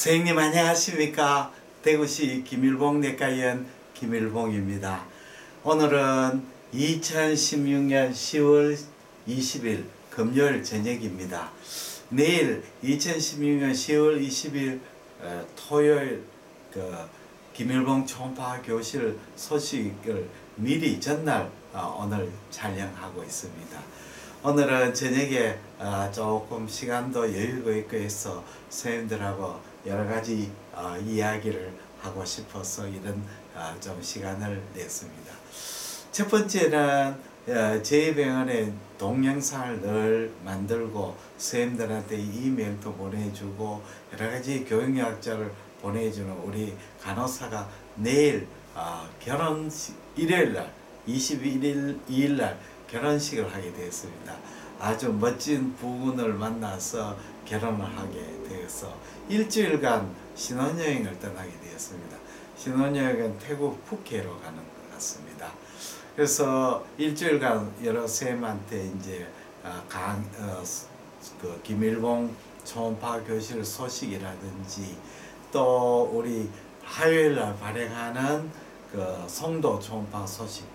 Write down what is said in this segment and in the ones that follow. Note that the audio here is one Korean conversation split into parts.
선생님 안녕하십니까. 대구시 김일봉 내과의원 김일봉입니다. 오늘은 2016년 10월 20일 금요일 저녁입니다. 내일 2016년 10월 20일 토요일 김일봉 초음파 교실 소식을 미리 전날 오늘 촬영하고 있습니다. 오늘은 저녁에 조금 시간도 여유가 있고 해서 선생님들하고 여러가지 이야기를 하고 싶어서 이런 좀 시간을 냈습니다. 첫 번째는 저희 병원에 동영상을 늘 만들고 선생님들한테 이메일도 보내주고 여러가지 교육약자를 보내주는 우리 간호사가 내일 결혼식 일요일날 21일날 결혼식을 하게 되었습니다. 아주 멋진 부군을 만나서 결혼을 하게 되어서 일주일간 신혼여행을 떠나게 되었습니다. 신혼여행은 태국 푸켓으로 가는 것 같습니다. 그래서 일주일간 여러 선생님한테 이제 김일봉 초음파 교실 소식이라든지 또 우리 화요일날 발행하는 송도 초음파 소식,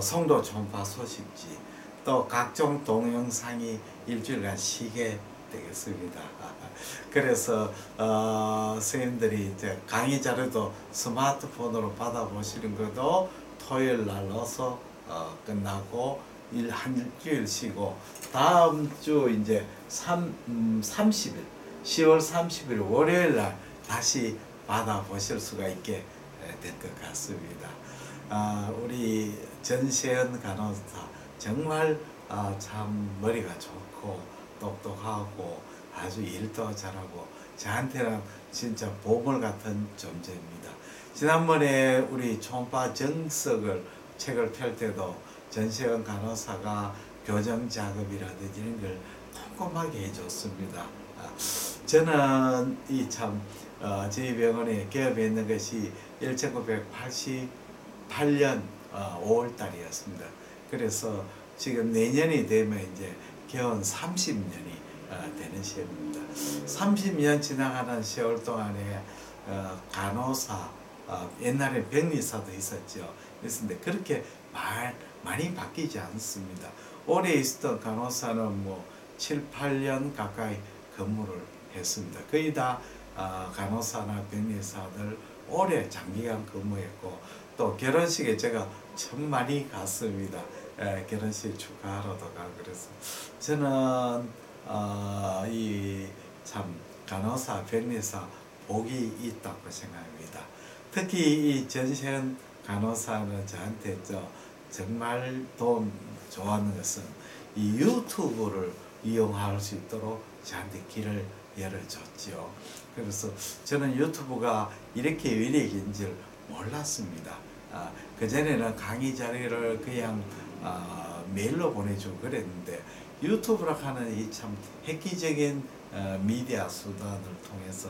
송도 초음파 소식지 또 각종 동영상이 일주일간 쉬게 되겠습니다. 그래서 선생님들이 이제 강의 자료도 스마트폰으로 받아보시는 것도 토요일 날 넣어서 끝나고 한 일주일 쉬고 다음 주 이제 30일 10월 30일 월요일 날 다시 받아보실 수가 있게 될 것 같습니다. 우리 전세현 간호사 정말 참 머리가 좋고 똑똑하고 아주 일도 잘하고 저한테는 진짜 보물 같은 존재입니다. 지난번에 우리 초음파 정석을 책을 펼 때도 전세현 간호사가 교정 작업이라든지 이런 걸 꼼꼼하게 해줬습니다. 저는 저희 병원에 개업했는 것이 1988년 5월 달이었습니다. 그래서 지금 내년이 되면 이제 개원 30년이 되는 시험입니다. 30년 지나가는 세월 동안에 간호사, 옛날에 병리사도 있었죠. 그랬는데 그렇게 많이 바뀌지 않습니다. 오래 있었던 간호사는 뭐 7, 8년 가까이 근무를 했습니다. 거의 다 간호사나 병리사들 오래 장기간 근무했고 또 결혼식에 제가 참 많이 갔습니다. 결혼식 축하하러도 가고 그래서 저는 참 간호사, 병리사 복이 있다고 생각합니다. 특히 이 전세현 간호사는 저한테 정말 좋아하는 것은 이 유튜브를 이용할 수 있도록 저한테 길을 열어줬죠. 그래서 저는 유튜브가 이렇게 위력인 줄 몰랐습니다. 그전에는 강의 자료를 그냥 메일로 보내주고 그랬는데 유튜브라 하는 이 참 획기적인 미디어 수단을 통해서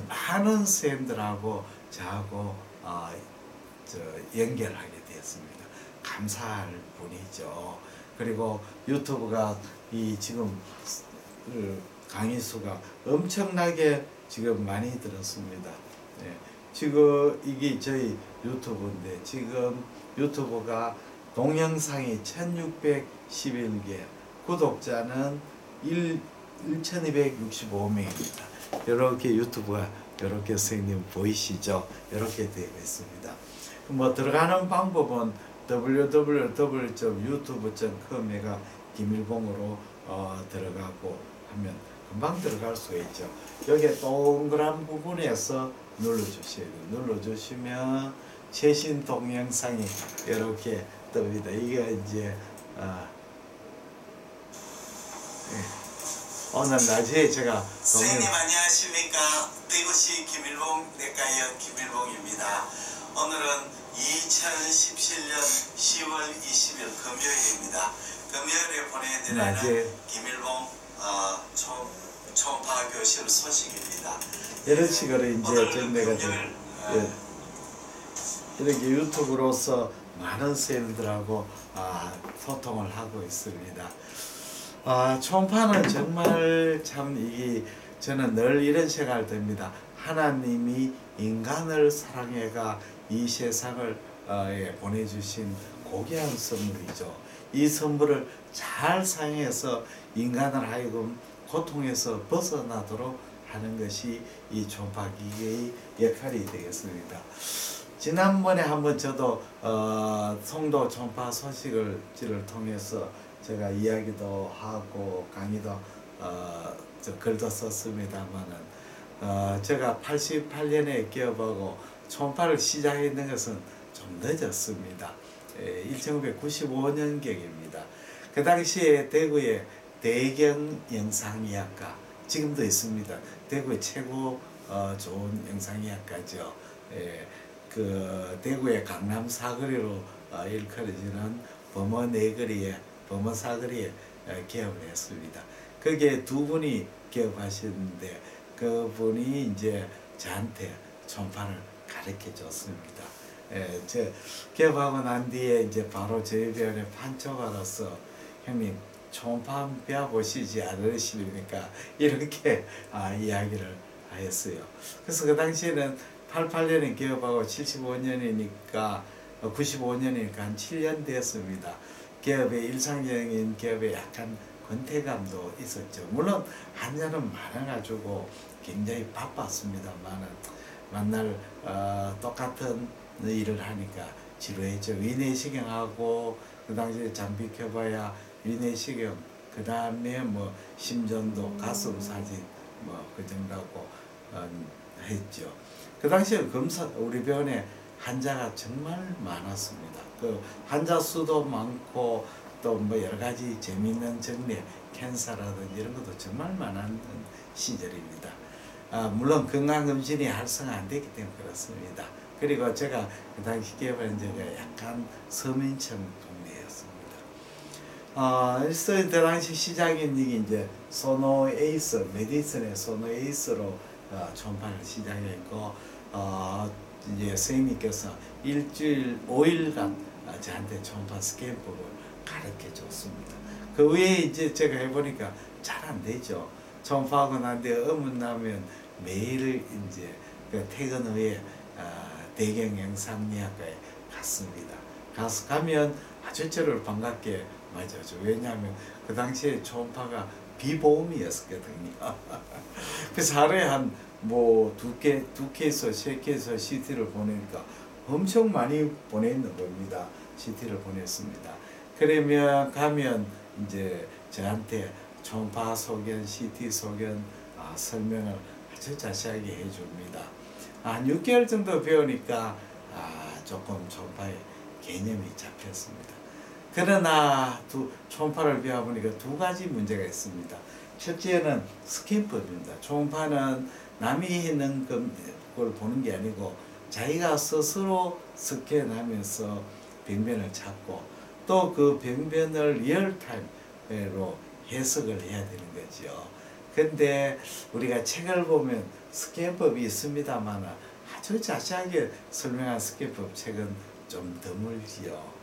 많은 선생님들하고 저하고 연결하게 되었습니다. 감사할 뿐이죠. 그리고 유튜브가 지금 강의 수가 엄청나게 지금 많이 들었습니다. 지금 이게 저희 유튜브인데 지금 유튜브가 동영상이 1611개, 구독자는 1265명입니다. 이렇게 유튜브가 이렇게 선생님 보이시죠? 이렇게 되어 있습니다. 뭐 들어가는 방법은 www.youtube.com에 김일봉으로 들어가고 하면 금방 들어갈 수가 있죠. 여기 동그란 부분에서 눌러주셔야 돼요. 눌러주시면 최신 동영상이 이렇게 뜹니다. 이게 이제 오늘 낮에 제가 선생님 안녕하십니까. 대구시 김일봉 내과의원 김일봉입니다. 오늘은 2017년 10월 20일 금요일입니다. 금요일에 보내드리는 김일봉 초음파 교실 소식입니다. 이런 식으로 이제 내가 이렇게 유튜브로서 많은 선생님들하고 소통을 하고 있습니다. 초음파는 정말 참 저는 늘 이런 생각을 듭니다. 하나님이 인간을 사랑해가 이 세상을 보내주신 고귀한 선물이죠. 이 선물을 잘 사용해서 인간을 하여금 고통에서 벗어나도록 하는 것이 이 초음파기계의 역할이 되겠습니다. 지난번에 한번 저도 송도 초음파 소식을 통해서 제가 이야기도 하고 강의도 글도 썼습니다만은 제가 88년에 기업하고 초음파를 시작했는 것은 좀 늦었습니다. 1995년경입니다. 그 당시에 대구에 대경 영상의학과 지금도 있습니다. 대구의 최고 좋은 영상의학과죠. 그 대구의 강남 사거리로 일컬어지는 범어 사거리에 개업을 했습니다. 거기에 두 분이 개업하셨는데 그분이 이제 저한테 초음파를 가르쳐 줬습니다. 제 개업하고 난 뒤에 이제 바로 저희 병원에 판초가로서 형님 초음파 한번 배워보시지 않으십니까? 이렇게 이야기를 하였어요. 그래서 그 당시에는 88년에 개업하고 95년이니까 95년이니까 한 7년 됐습니다. 개업의 일상적인 개업에 약간 권태감도 있었죠. 물론 환자는 많아가지고 굉장히 바빴습니다만은 만날 똑같은 일을 하니까 지루했죠. 위내시경하고 그 당시에 장비 켜봐야 위내시경, 그 다음에 뭐 심전도, 가슴 사진 뭐 그 정도하고 했죠. 그 당시에 우리 병원에 환자가 정말 많았습니다. 그 환자 수도 많고 또 뭐 여러 가지 재미있는 정례, 캔서라든지 이런 것도 정말 많았던 시절입니다. 물론 건강검진이 활성화 안 됐기 때문에 그렇습니다. 그리고 제가 그 당시 개발한 데가 약간 서민청 동네였습니다. 그래서 그 당시 시작이 이제 소노 에이스, 메디슨의 소노 에이스로 초음파를 시작했고, 이제 선생님께서 일주일 5일간 저한테 초음파 스캔법을 가르쳐 줬습니다. 그 외에 이제 제가 해보니까 잘 안 되죠. 초음파하고 난 뒤에 의문 나면 매일 이제 그 퇴근 후에 대경 영상의학과에 갔습니다. 가면 아주 저를 반갑게 맞아줘. 왜냐하면 그 당시에 초음파가 비보험이었거든요. 그래서 하루에 한 뭐 두 케이스, 세 케이스 CT를 보내니까 엄청 많이 보내는 겁니다. CT를 보냈습니다. 그러면 가면 이제 저한테 초음파 소견, CT 소견 설명을 아주 자세하게 해줍니다. 한 6개월 정도 배우니까 조금 초음파의 개념이 잡혔습니다. 그러나 초음파를 배워보니까 두 가지 문제가 있습니다. 첫째는 스캔법입니다. 초음파는 남이 있는 걸 보는 게 아니고 자기가 스스로 스캔하면서 병변을 찾고 또 그 병변을 리얼타임으로 해석을 해야 되는 거죠. 근데 우리가 책을 보면 스캔법이 있습니다만 아주 자세하게 설명한 스캔법 책은 좀 드물지요.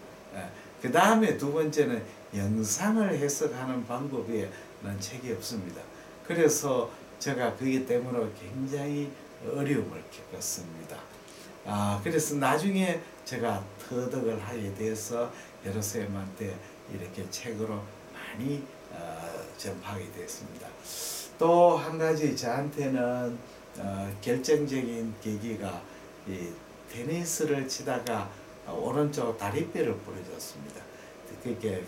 그 다음에 두 번째는 영상을 해석하는 방법에는 책이 없습니다. 그래서 제가 그기 때문에 굉장히 어려움을 겪었습니다. 그래서 나중에 제가 터득을 하게 돼서 여러 선생님한테 이렇게 책으로 많이 전파하게 됐습니다. 또 한 가지 저한테는 결정적인 계기가 이 테니스를 치다가 오른쪽 다리뼈를 부러졌습니다. 그게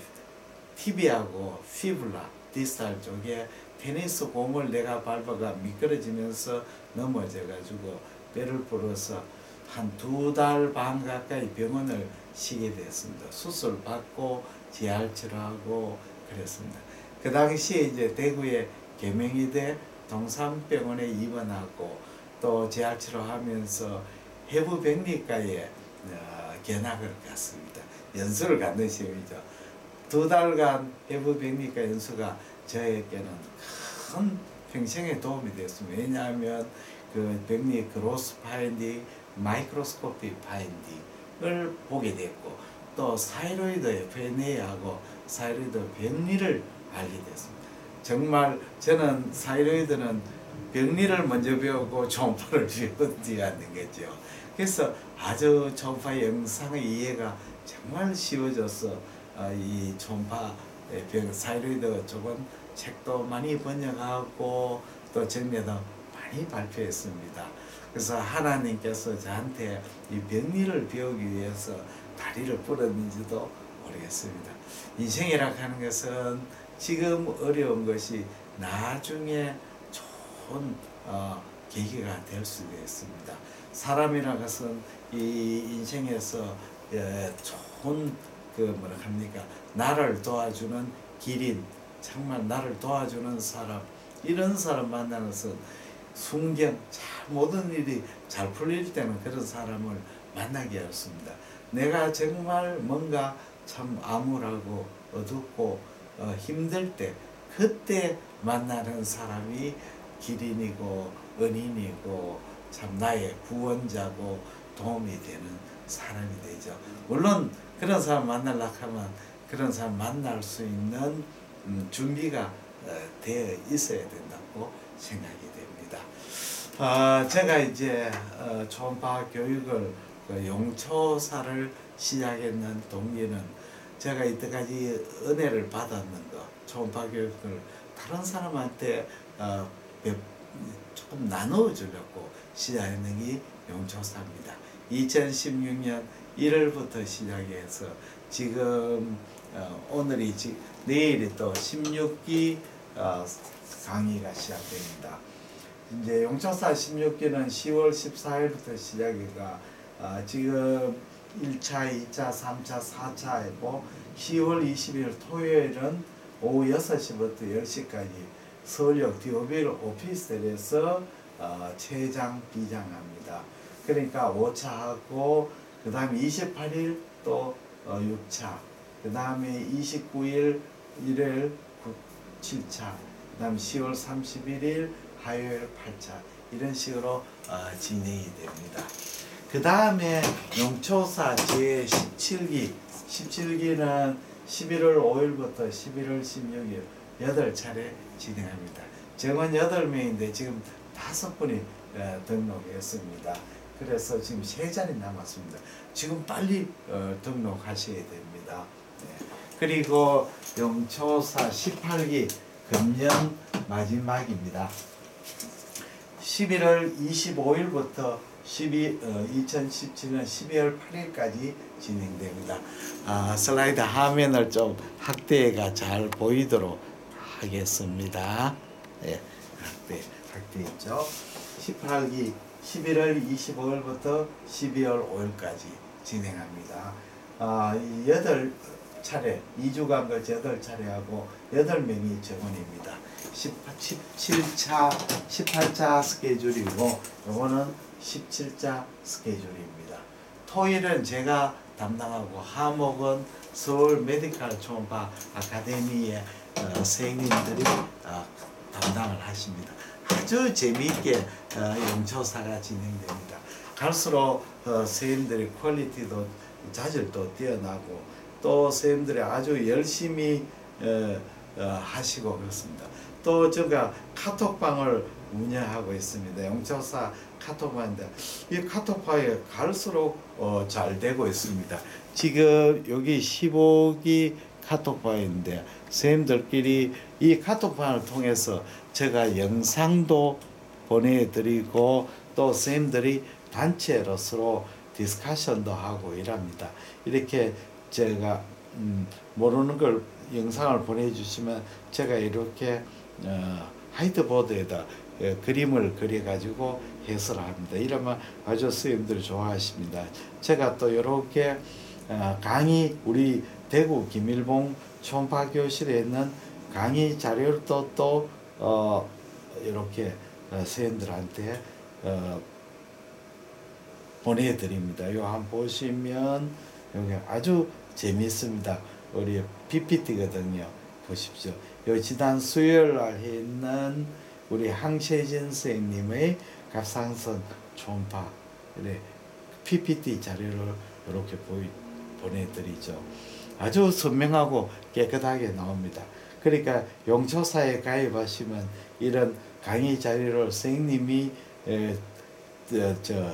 티비하고 피블라 디스탈 쪽에 테니스 공을 내가 밟아가 미끄러지면서 넘어져가지고 뼈를 부러서 한 2달 반 가까이 병원을 쉬게 됐습니다. 수술 받고 재활 치료하고 그랬습니다. 그 당시에 이제 대구의 계명의대 동산병원에 입원하고 또 재활 치료하면서 해부백리과에 견학을 갔습니다. 연수를 갔는 셈이죠. 2달간 해부백리과 연수가 저에게는 큰 평생에 도움이 됐습니다. 왜냐하면 그 백리 그로스 파인딩, 마이크로스코피 파인딩을 보게 됐고 또 사이로이드 FNA하고 사이로이드 병리를 알게 됐습니다. 정말 저는 사이로이드는 병리를 먼저 배우고 초음파를 배워야 하는 거죠. 그래서 아주 초음파 영상의 이해가 정말 쉬워져서 이 초음파 병 사이로이드 쪽은 책도 많이 번역하고 또 정례도 많이 발표했습니다. 그래서 하나님께서 저한테 이 병리를 배우기 위해서 다리를 뿌렸는지도 모르겠습니다. 인생이라 하는 것은 지금 어려운 것이 나중에 좋은 계기가 될 수도 있습니다. 사람이라 것은 이 인생에서 좋은 뭐라 합니까, 나를 도와주는 기린, 정말 나를 도와주는 사람, 이런 사람 만나는 것은 순경, 모든 일이 잘 풀릴 때는 그런 사람을 만나기 어렵습니다. 내가 정말 뭔가 참 암울하고 어둡고 힘들 때, 그때 만나는 사람이 기린이고 은인이고 참 나의 구원자고 도움이 되는 사람이 되죠. 물론 그런 사람 만나려고 하면 그런 사람 만날 수 있는 준비가 되어 있어야 된다고 생각이 됩니다. 제가 이제 초음파 교육을 용초사를 시작했는 동기는 제가 이때까지 은혜를 받았는 것, 초음파 교육을 다른 사람한테 조금 나누어 주려고 시작했는 게 용초사입니다. 2016년 1월부터 시작해서 지금 오늘이 내일이 또 16기 강의가 시작됩니다. 이제 용초사 16기는 10월 14일부터 시작이가 지금 1차, 2차, 3차, 4차이고 10월 20일 토요일은 오후 6시부터 10시까지 서울역 디오빌 오피스텔에서 최장 비장합니다. 그러니까 5차하고 그 다음에 28일 또 6차, 그 다음에 29일 일요일 7차, 그 다음에 10월 31일 화요일 8차, 이런 식으로 진행이 됩니다. 그 다음에 용초사 제17기, 17기는 11월 5일부터 11월 16일 8차례 진행합니다. 정원 8명인데 지금 5분이 등록했습니다. 그래서 지금 3자리 남았습니다. 지금 빨리 등록하셔야 됩니다. 네. 그리고 용초사 18기 금년 마지막입니다. 11월 25일부터 2017년 12월 8일까지 진행됩니다. 슬라이드 화면을 좀 확대가 잘 보이도록 하겠습니다. 네, 확대했죠. 18기 11월 25일부터 12월 5일까지 진행합니다. 8차례, 2주간 그 8차례하고 8명이 정원입니다. 17차, 18차 스케줄이고 요거는 17차 스케줄입니다. 토일은 제가 담당하고 화목은 서울 메디컬 초음파 아카데미의 선생님들이 담당을 하십니다. 아주 재미있게 용초사가 진행됩니다. 갈수록 선생님들의 퀄리티도 자질도 뛰어나고 또 선생님들이 아주 열심히 하시고 그렇습니다. 또 제가 카톡방을 운영하고 있습니다. 용초사 카톡방인데 이 카톡방에 갈수록 잘 되고 있습니다. 지금 여기 15기 카톡방인데 선생님들끼리 이 카톡방을 통해서 제가 영상도 보내드리고 또 선생님들이 단체로서 디스커션도 하고 이랍니다. 이렇게 제가 모르는 걸 영상을 보내주시면 제가 이렇게 화이트보드에다 그림을 그려가지고 해설을 합니다. 이러면 아주 선생님들이 좋아하십니다. 제가 또 이렇게 강의, 우리 대구 김일봉 초음파 교실에 있는 강의 자료를 또 이렇게 선생님들한테 보내드립니다. 이거 한번 보시면 여기 아주 재미있습니다. 우리 PPT거든요. 보십시오. 요 지난 수요일 날 있는 우리 항세진 선생님의 갑상선 초음파 PPT 자료를 이렇게 보내드리죠. 아주 선명하고 깨끗하게 나옵니다. 그러니까 용초사에 가입하시면 이런 강의 자료를 선생님이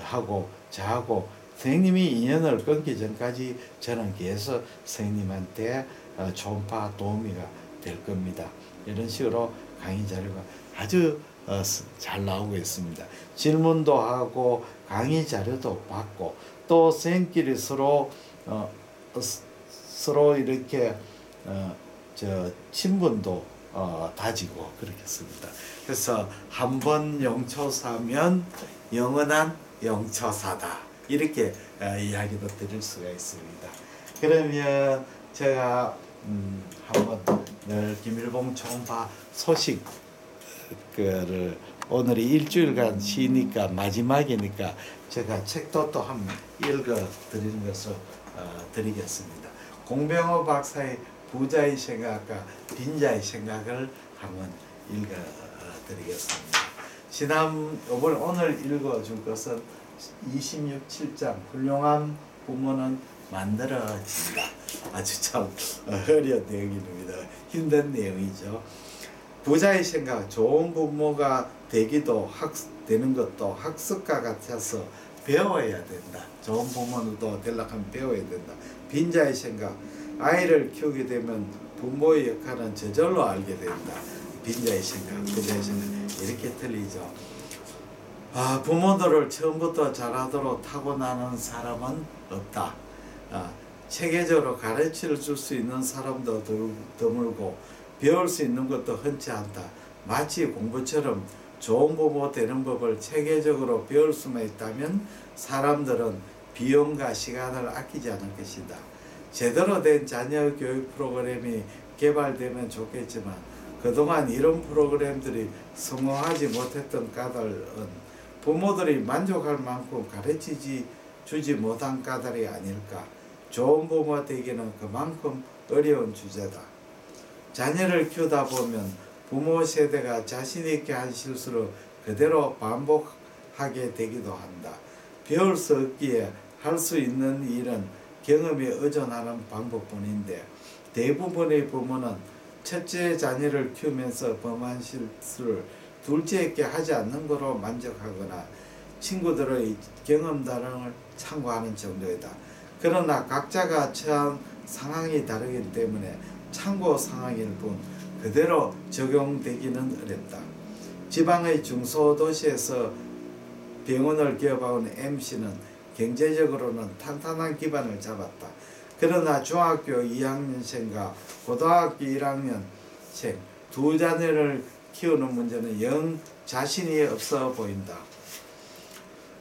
하고 저하고 선생님이 인연을 끊기 전까지 저는 계속 선생님한테 초음파 도우미가 될 겁니다. 이런 식으로 강의 자료가 아주 잘 나오고 있습니다. 질문도 하고 강의 자료도 받고 또 선생님끼리 서로 이렇게 친분도 다지고 그렇겠습니다. 그래서 한 번 영초사면 영원한 영초사다 이렇게 이야기도 드릴 수가 있습니다. 그러면 제가 한번 늘 김일봉 초음파 소식 를 오늘이 일주일간 쉬니까 마지막이니까 제가 책도 또 한번 읽어 드리는 것을 드리겠습니다. 공병호 박사의 부자의 생각과 빈자의 생각을 한번 읽어 드리겠습니다. 오늘 읽어 줄 것은 26.7장 훌륭한 부모는 만들어진다. 아주 참 어려운 내용입니다. 힘든 내용이죠. 부자의 생각, 좋은 부모가 되는 것도 학습과 같아서 배워야 된다. 좋은 부모도 되려고 하면 배워야 된다. 빈자의 생각, 아이를 키우게 되면 부모의 역할은 저절로 알게 된다. 빈자의 생각, 부자의 생각 이렇게 틀리죠. 부모들을 처음부터 잘하도록 타고나는 사람은 없다. 체계적으로 가르쳐 줄 수 있는 사람도 드물고 배울 수 있는 것도 흔치 않다. 마치 공부처럼 좋은 부모 되는 법을 체계적으로 배울 수만 있다면 사람들은 비용과 시간을 아끼지 않을 것이다. 제대로 된 자녀 교육 프로그램이 개발되면 좋겠지만 그동안 이런 프로그램들이 성공하지 못했던 까닭은 부모들이 만족할 만큼 주지 못한 까닭이 아닐까. 좋은 부모 되기는 그만큼 어려운 주제다. 자녀를 키우다 보면 부모 세대가 자신 있게 한 실수를 그대로 반복하게 되기도 한다. 배울 수 없기에 할 수 있는 일은 경험에 의존하는 방법뿐인데 대부분의 부모는 첫째 자녀를 키우면서 범한 실수를 둘째에게 하지 않는 거로 만족하거나 친구들의 경험담을 참고하는 정도이다. 그러나 각자가 처한 상황이 다르기 때문에 참고 상황일 뿐 그대로 적용되기는 어렵다. 지방의 중소도시에서 병원을 개업한 M씨는 경제적으로는 탄탄한 기반을 잡았다. 그러나 중학교 2학년생과 고등학교 1학년생 두 자녀를 키우는 문제는 영 자신이 없어 보인다.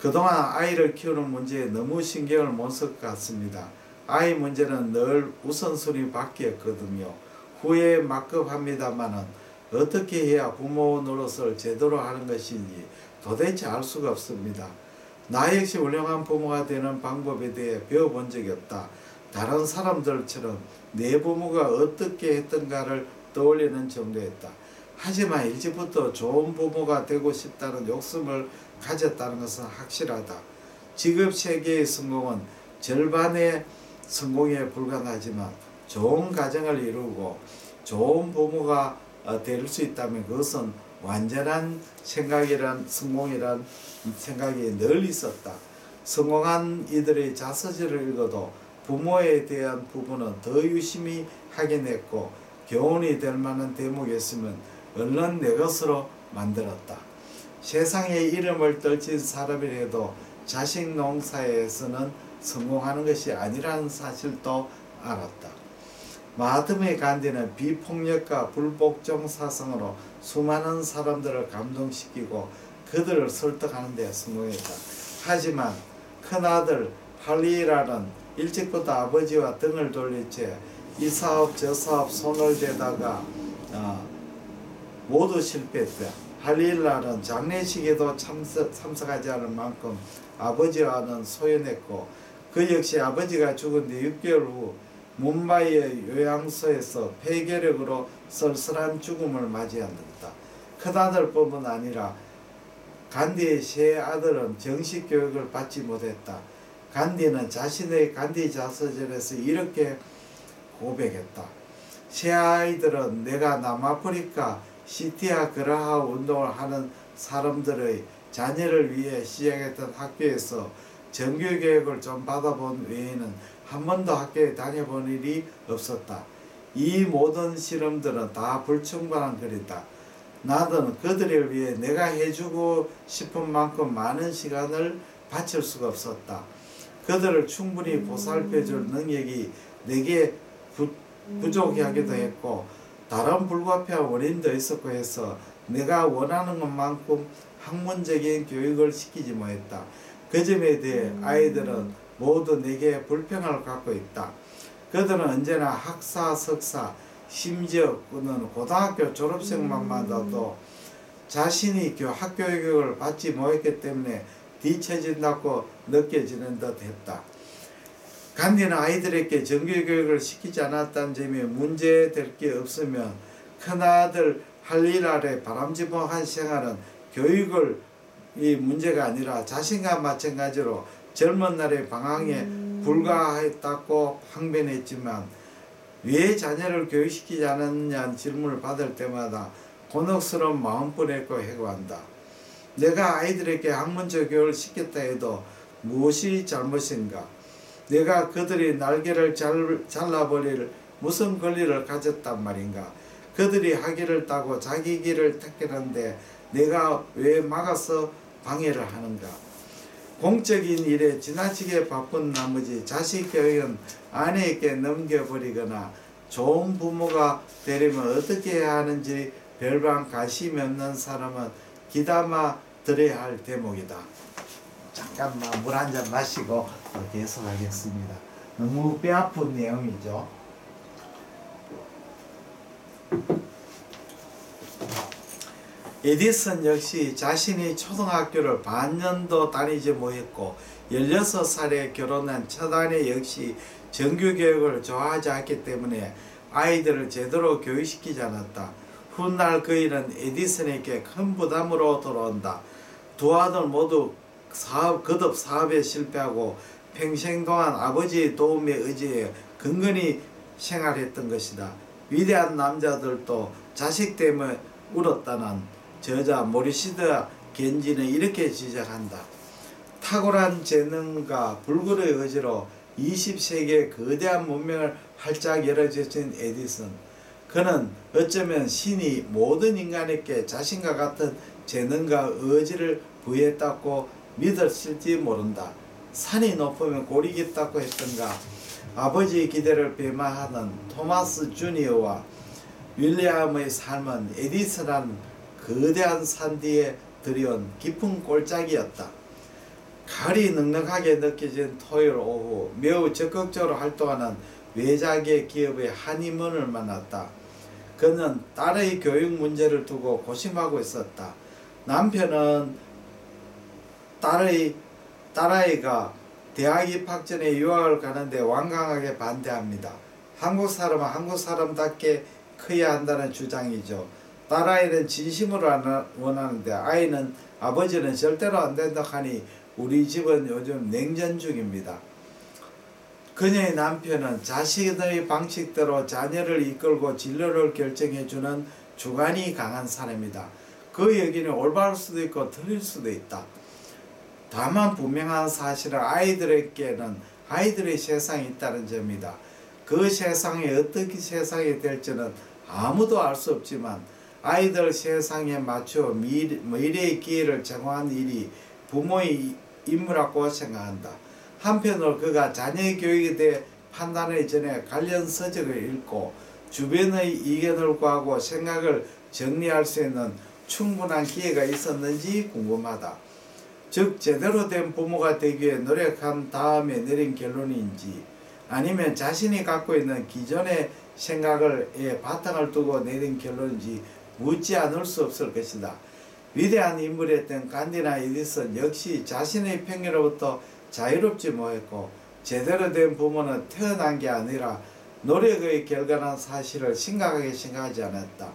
그동안 아이를 키우는 문제에 너무 신경을 못 쓸 것 같습니다. 아이 문제는 늘 우선순위 바뀌었거든요. 후에 막급합니다마는 어떻게 해야 부모 노릇을 제대로 하는 것인지 도대체 알 수가 없습니다. 나 역시 훌륭한 부모가 되는 방법에 대해 배워본 적이 없다. 다른 사람들처럼 내 부모가 어떻게 했던가를 떠올리는 정도였다. 하지만 일찍부터 좋은 부모가 되고 싶다는 욕심을 가졌다는 것은 확실하다. 직업 세계의 성공은 절반의 성공에 불과하지만 좋은 가정을 이루고 좋은 부모가 될 수 있다면 그것은 완전한 성공이란 생각이 늘 있었다. 성공한 이들의 자서전을 읽어도 부모에 대한 부분은 더 유심히 확인했고 교훈이 될 만한 대목이었으면 얼른 내 것으로 만들었다. 세상에 이름을 떨친 사람이라도 자식 농사에서는 성공하는 것이 아니라는 사실도 알았다. 마하트마 간디는 비폭력과 불복종 사상으로 수많은 사람들을 감동시키고 그들을 설득하는 데 성공했다. 하지만 큰아들 할리라는 일찍부터 아버지와 등을 돌린 채 이 사업 저 사업 손을 대다가 모두 실패했다. 할릴라는 장례식에도 참석하지 않을 만큼 아버지와는 소연했고 그 역시 아버지가 죽은 뒤 6개월 후 뭄바이의 요양소에서 폐결핵으로 쓸쓸한 죽음을 맞이한다. 큰아들뿐만 아니라 간디의 세 아들은 정식 교육을 받지 못했다. 간디는 자신의 간디 자서전에서 이렇게 고백했다. 새 아이들은 내가 남아프리카 시티아 그라하 운동을 하는 사람들의 자녀를 위해 시작했던 학교에서 정규교육을 좀 받아본 외에는 한 번도 학교에 다녀본 일이 없었다. 이 모든 실험들은 다 불충분한 글이다. 나는 그들을 위해 내가 해주고 싶은 만큼 많은 시간을 바칠 수가 없었다. 그들을 충분히 보살펴줄 능력이 내게 부족하기도 했고 다른 불가피한 원인도 있었고 해서 내가 원하는 것만큼 학문적인 교육을 시키지 못했다. 그 점에 대해 아이들은 모두 내게 불평을 갖고 있다. 그들은 언제나 학사, 석사, 심지어는 고등학교 졸업생만 봐도 자신이 학교 교육을 받지 못했기 때문에 뒤처진다고 느껴지는 듯 했다. 간디는 아이들에게 정규교육을 시키지 않았다는 점이 문제될 게 없으면 큰아들 할 일 아래 바람직한 생활은 교육이 문제가 아니라 자신과 마찬가지로 젊은 날의 방황에 불과했다고 항변했지만 왜 자녀를 교육시키지 않았냐는 질문을 받을 때마다 곤혹스러운 마음뿐이고 해고한다. 내가 아이들에게 학문적 교육을 시켰다 해도 무엇이 잘못인가? 내가 그들이 날개를 잘라버릴 무슨 권리를 가졌단 말인가? 그들이 학위를 따고 자기 길을 택하는데 내가 왜 막아서 방해를 하는가? 공적인 일에 지나치게 바쁜 나머지 자식 교육은 아내에게 넘겨버리거나 좋은 부모가 되려면 어떻게 해야 하는지 별반 관심이 없는 사람은 귀담아 들어야 할 대목이다. 잠깐만 물 한 잔 마시고 계속하겠습니다. 너무 뼈 아픈 내용이죠. 에디슨 역시 자신이 초등학교를 반년도 다니지 못했고 16살에 결혼한 첫 아내 역시 정규교육을 좋아하지 않기 때문에 아이들을 제대로 교육시키지 않았다. 훗날 그 일은 에디슨에게 큰 부담으로 돌아온다. 두 아들 모두 거듭 사업에 실패하고 평생 동안 아버지의 도움에 의지해 근근히 생활했던 것이다. 위대한 남자들도 자식 때문에 울었다는 저자 모리시드 겐지는 이렇게 지적한다. 탁월한 재능과 불굴의 의지로 20세기의 거대한 문명을 활짝 열어젖힌 에디슨. 그는 어쩌면 신이 모든 인간에게 자신과 같은 재능과 의지를 부여했다고 믿었을지 모른다. 산이 높으면 골이 깊다고 했던가. 아버지의 기대를 배만하는 토마스 주니어와 윌리엄의 삶은 에디슨한 거대한 산 뒤에 들여온 깊은 골짜기였다. 가을이 넉넉하게 느껴진 토요일 오후 매우 적극적으로 활동하는 외자계 기업의 한 임원을 만났다. 그는 딸의 교육 문제를 두고 고심하고 있었다. 남편은 딸아이가 대학 입학 전에 유학을 가는데 완강하게 반대합니다. 한국 사람은 한국 사람답게 커야 한다는 주장이죠. 딸아이는 진심으로 원하는데 아이는 아버지는 절대로 안 된다 하니 우리 집은 요즘 냉전 중입니다. 그녀의 남편은 자신의 방식대로 자녀를 이끌고 진로를 결정해주는 주관이 강한 사람이다. 그 얘기는 올바를 수도 있고 틀릴 수도 있다. 다만 분명한 사실은 아이들에게는 아이들의 세상이 있다는 점이다. 그 세상이 어떻게 세상이 될지는 아무도 알 수 없지만 아이들 세상에 맞춰 미래의 기회를 제공하는 일이 부모의 임무라고 생각한다. 한편으로 그가 자녀의 교육에 대해 판단하기 전에 관련 서적을 읽고 주변의 의견을 구하고 생각을 정리할 수 있는 충분한 기회가 있었는지 궁금하다. 즉 제대로 된 부모가 되기 위해 노력한 다음에 내린 결론인지 아니면 자신이 갖고 있는 기존의 생각에 바탕을 두고 내린 결론인지 묻지 않을 수 없을 것이다. 위대한 인물이었던 간디나 에디슨 역시 자신의 편견으로부터 자유롭지 못했고 제대로 된 부모는 태어난 게 아니라 노력의 결과라는 사실을 심각하게 생각하지 않았다.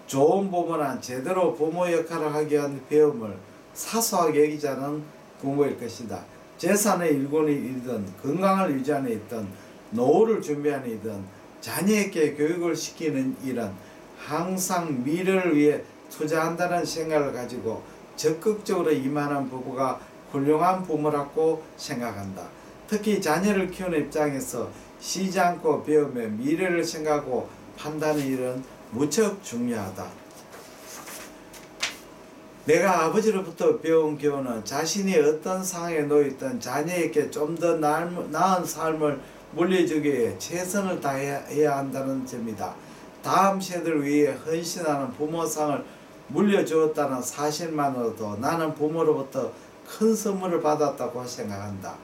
좋은 부모는 제대로 부모 역할을 하기 위한 배움을 사소하게 여기지 않은 부모일 것이다. 재산의 일꾼이 이든 건강을 유지하는 이든 노후를 준비하는 이든 자녀에게 교육을 시키는 일은 항상 미래를 위해 투자한다는 생각을 가지고 적극적으로 임하는 부부가 훌륭한 부모라고 생각한다. 특히 자녀를 키우는 입장에서 쉬지 않고 배우며 미래를 생각하고 판단하는 일은 무척 중요하다. 내가 아버지로부터 배운 교훈은 자신이 어떤 상황에 놓여있든 자녀에게 좀 더 나은 삶을 물려주기 위해 최선을 다해야 한다는 점이다. 다음 세대를 위해 헌신하는 부모상을 물려주었다는 사실만으로도 나는 부모로부터 큰 선물을 받았다고 생각한다.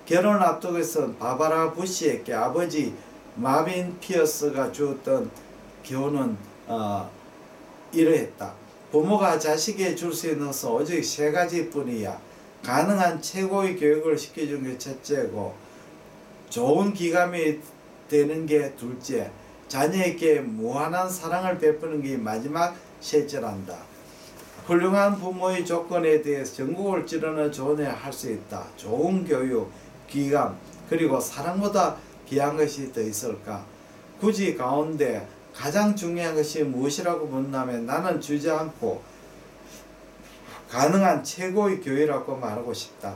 결혼을 앞두고선 바바라 부시에게 아버지 마빈 피어스가 주었던 교훈은 이러했다. 부모가 자식에게 줄 수 있는 것은 오직 세 가지뿐이야. 가능한 최고의 교육을 시켜주는 게 첫째고, 좋은 기감이 되는 게 둘째, 자녀에게 무한한 사랑을 베푸는 게 마지막 셋째란다. 훌륭한 부모의 조건에 대해서 전국을 찌르는 조언을 할 수 있다. 좋은 교육, 귀감, 그리고 사랑보다 귀한 것이 더 있을까? 굳이 가운데 가장 중요한 것이 무엇이라고 묻는다면 나는 주저앉고 가능한 최고의 교회라고 말하고 싶다.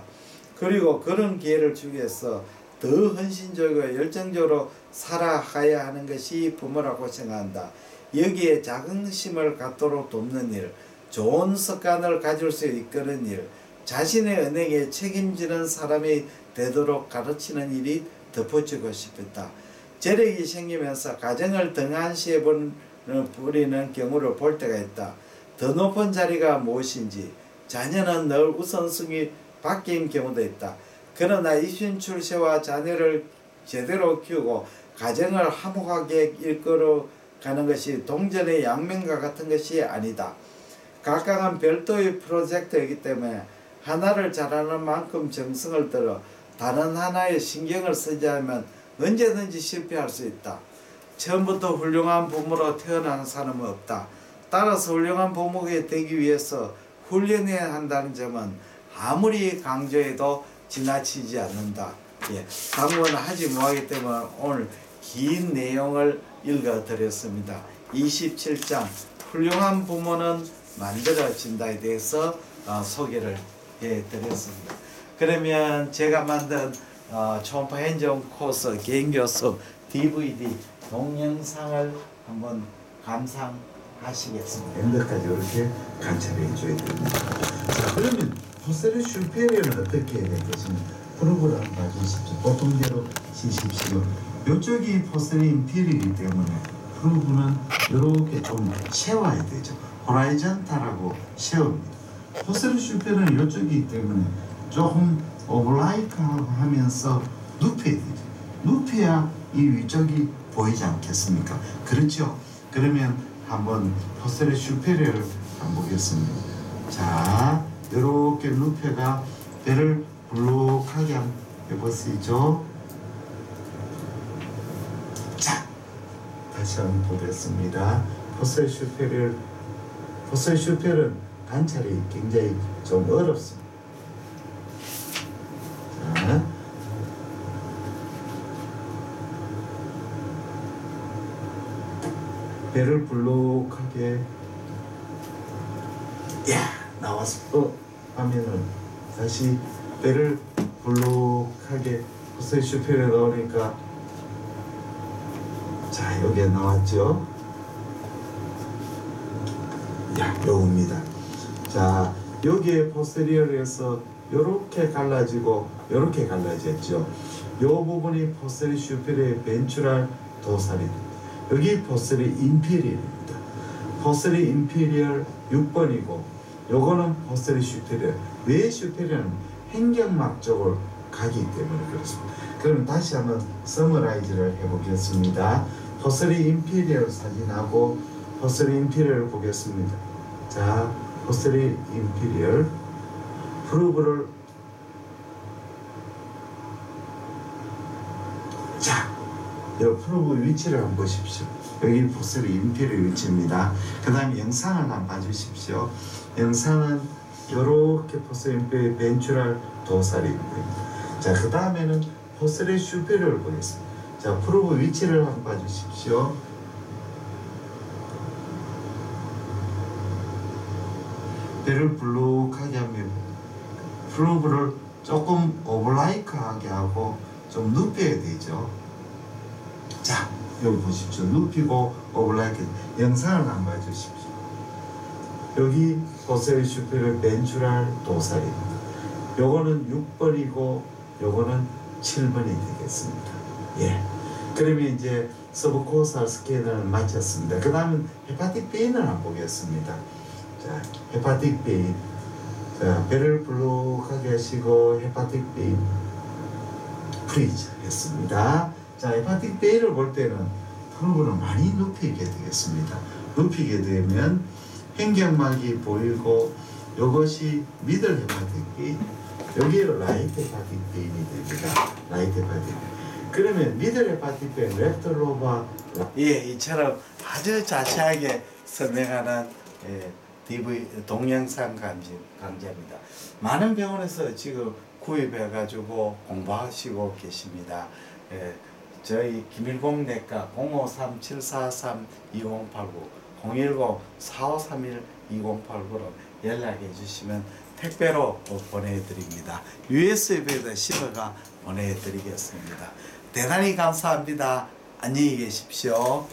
그리고 그런 기회를 주기 위해서 더 헌신적이고 열정적으로 살아가야 하는 것이 부모라고 생각한다. 여기에 자긍심을 갖도록 돕는 일, 좋은 습관을 가질 수 이끄는 일, 자신의 은행에 책임지는 사람이 되도록 가르치는 일이 덧붙이고 싶다. 재력이 생기면서 가정을 등한시해 버리는 경우를 볼 때가 있다. 더 높은 자리가 무엇인지 자녀는 늘 우선순위 바뀐 경우도 있다. 그러나 입신출세와 자녀를 제대로 키우고 가정을 화목하게 이끌어가는 것이 동전의 양면과 같은 것이 아니다. 각각은 별도의 프로젝트이기 때문에 하나를 잘하는 만큼 정성을 들여 다른 하나에 신경을 쓰지 않으면 언제든지 실패할 수 있다. 처음부터 훌륭한 부모로 태어나는 사람은 없다. 따라서 훌륭한 부모가 되기 위해서 훈련해야 한다는 점은 아무리 강조해도 지나치지 않는다. 당분은 하지 못하기 때문에 오늘 긴 내용을 읽어드렸습니다. 27장 훌륭한 부모는 만들어진다에 대해서 소개를 해드렸습니다. 그러면 제가 만든 초음파 행정 코스 개인교습 DVD 동영상을 한번 감상하시겠습니다. 엔드까지 이렇게 관찰해 줘야 됩니다. 자, 그러면 포세르 슈페리어는 어떻게 해야 될 것인가? 프로그램 봐주십시오. 보통대로 치십시오. 이쪽이 포세르 인피리이기 때문에 프로그는 이렇게 좀 세워야 되죠. 호라이전탈하고 세웁니다. 포세르 슈페리어는 이쪽이기 때문에 조금 오블라이크하고 하면서 눕혀야 되죠. 눕혀야 이 위쪽이 보이지 않겠습니까? 그렇죠? 그러면 한번 포세르 슈페리어를 한번 보겠습니다. 자, 이렇게 눕혀가 배를 블록하게 해보시죠. 자, 다시 한번 보겠습니다. 포세르 슈페리어는 관찰이 굉장히 좀 어렵습니다. 자, 배를 블록하게 나왔어 하면은 다시 배를 블록하게 포세르 슈페리어 나오니까 자, 여기에 나왔죠. 요겁니다. 자, 여기에 포세리어에서 요렇게 갈라지고 요렇게 갈라졌죠. 요 부분이 포세리 슈페리어의 벤츄랄 도살입니다. 여기 포세리 인피리얼입니다. 포세리 인피리얼 6번이고 요거는 포세리 슈페리어. 왜 슈페리어는 행경막 쪽을 가기 때문에 그렇습니다. 그럼 다시 한번 서머라이즈를 해보겠습니다. 포세리 인피리얼 사진하고 포세리 인피리얼을 보겠습니다. 자, 포세리 인피리얼 프루브를 자, 이 프루브 위치를 한번 보십시오. 여기 포세리 인피리얼 위치입니다. 그 다음에 영상을 한번 봐주십시오. 영상은 이렇게 포세리 인피리얼 벤츄랄 도살입니다. 자, 그 다음에는 포세리 슈페리어를 보겠습니다. 자, 프로브 위치를 한번 봐주십시오. 배를 불룩하게 하면 프로브를 조금 오버라이크하게 하고 좀 눕혀야 되죠. 자, 여기 보십시오. 눕히고 오버라이크. 영상을 한번 봐주십시오. 여기 보세요. 슈페리어 벤츄랄 도살입니다. 요거는 6번이고 요거는 7번이 되겠습니다. 예. 그러면 이제 서브코스탈 스캐너를 마쳤습니다. 그 다음은 헤파틱 베인을 한번 보겠습니다. 자, 헤파틱 베인. 자, 배를 불룩하게 하시고 헤파틱 베인 프리즈 했습니다. 자, 헤파틱 베인을 볼 때는 프로브를 많이 눕히게 되겠습니다. 눕히게 되면 횡격막이 보이고 이것이 미들 헤파틱 베인, 여기 라이트 헤파틱 베인이 됩니다. 라이트 헤파틱. 그러면 미들 헤파틱 베인, 랩터 로바. 예, 이처럼 아주 자세하게 설명하는 동영상 강좌입니다. 많은 병원에서 지금 구입해가지고 공부하시고 계십니다. 저희 김일봉 내과 053-743-2089 010-4531-2089로 연락해 주시면 택배로 보내드립니다. USB에다 씹어가 보내드리겠습니다. 대단히 감사합니다. 안녕히 계십시오.